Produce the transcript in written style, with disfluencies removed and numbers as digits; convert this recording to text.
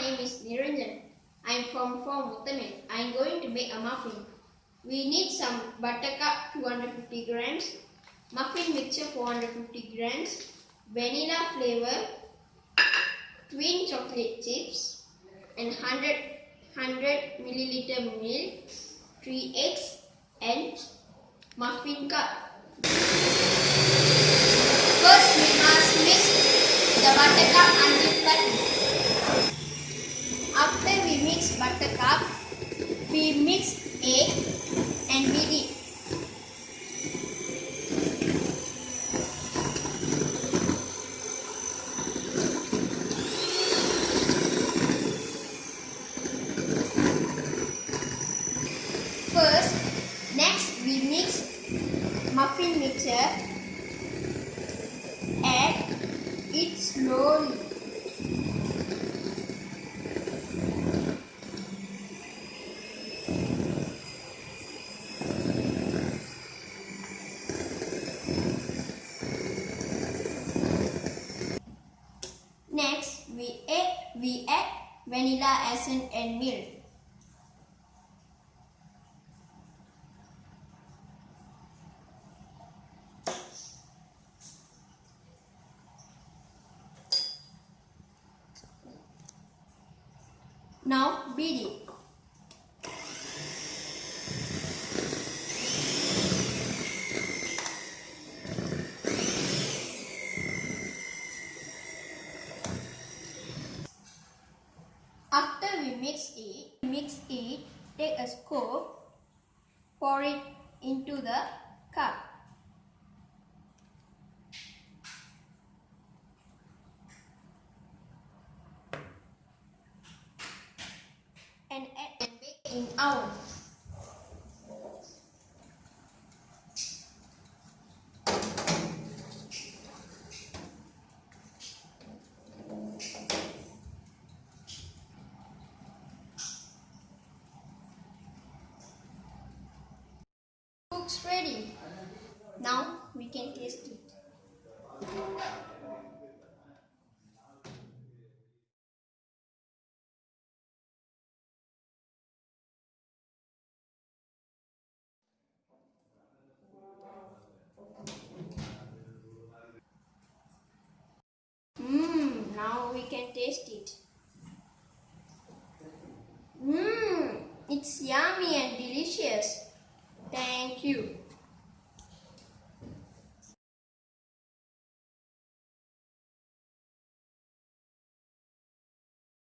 name is Niranjan. I am from MUFFIN. I am going to make a muffin. We need some buttercup 250 grams, muffin mixture 450 grams, vanilla flavor, twin chocolate chips, and 100 milliliter milk, 3 eggs, and muffin cup. First, we must mix the buttercup until flattened. After we mix buttercup, we mix egg and beat it. Next we mix muffin mixture. Add it slowly. Next, we add vanilla essence and milk. Now beat it. After we mix it, take a scoop, pour it into the cup. And add and bake in oven. Cook's ready. Now we can taste it. Now we can taste it.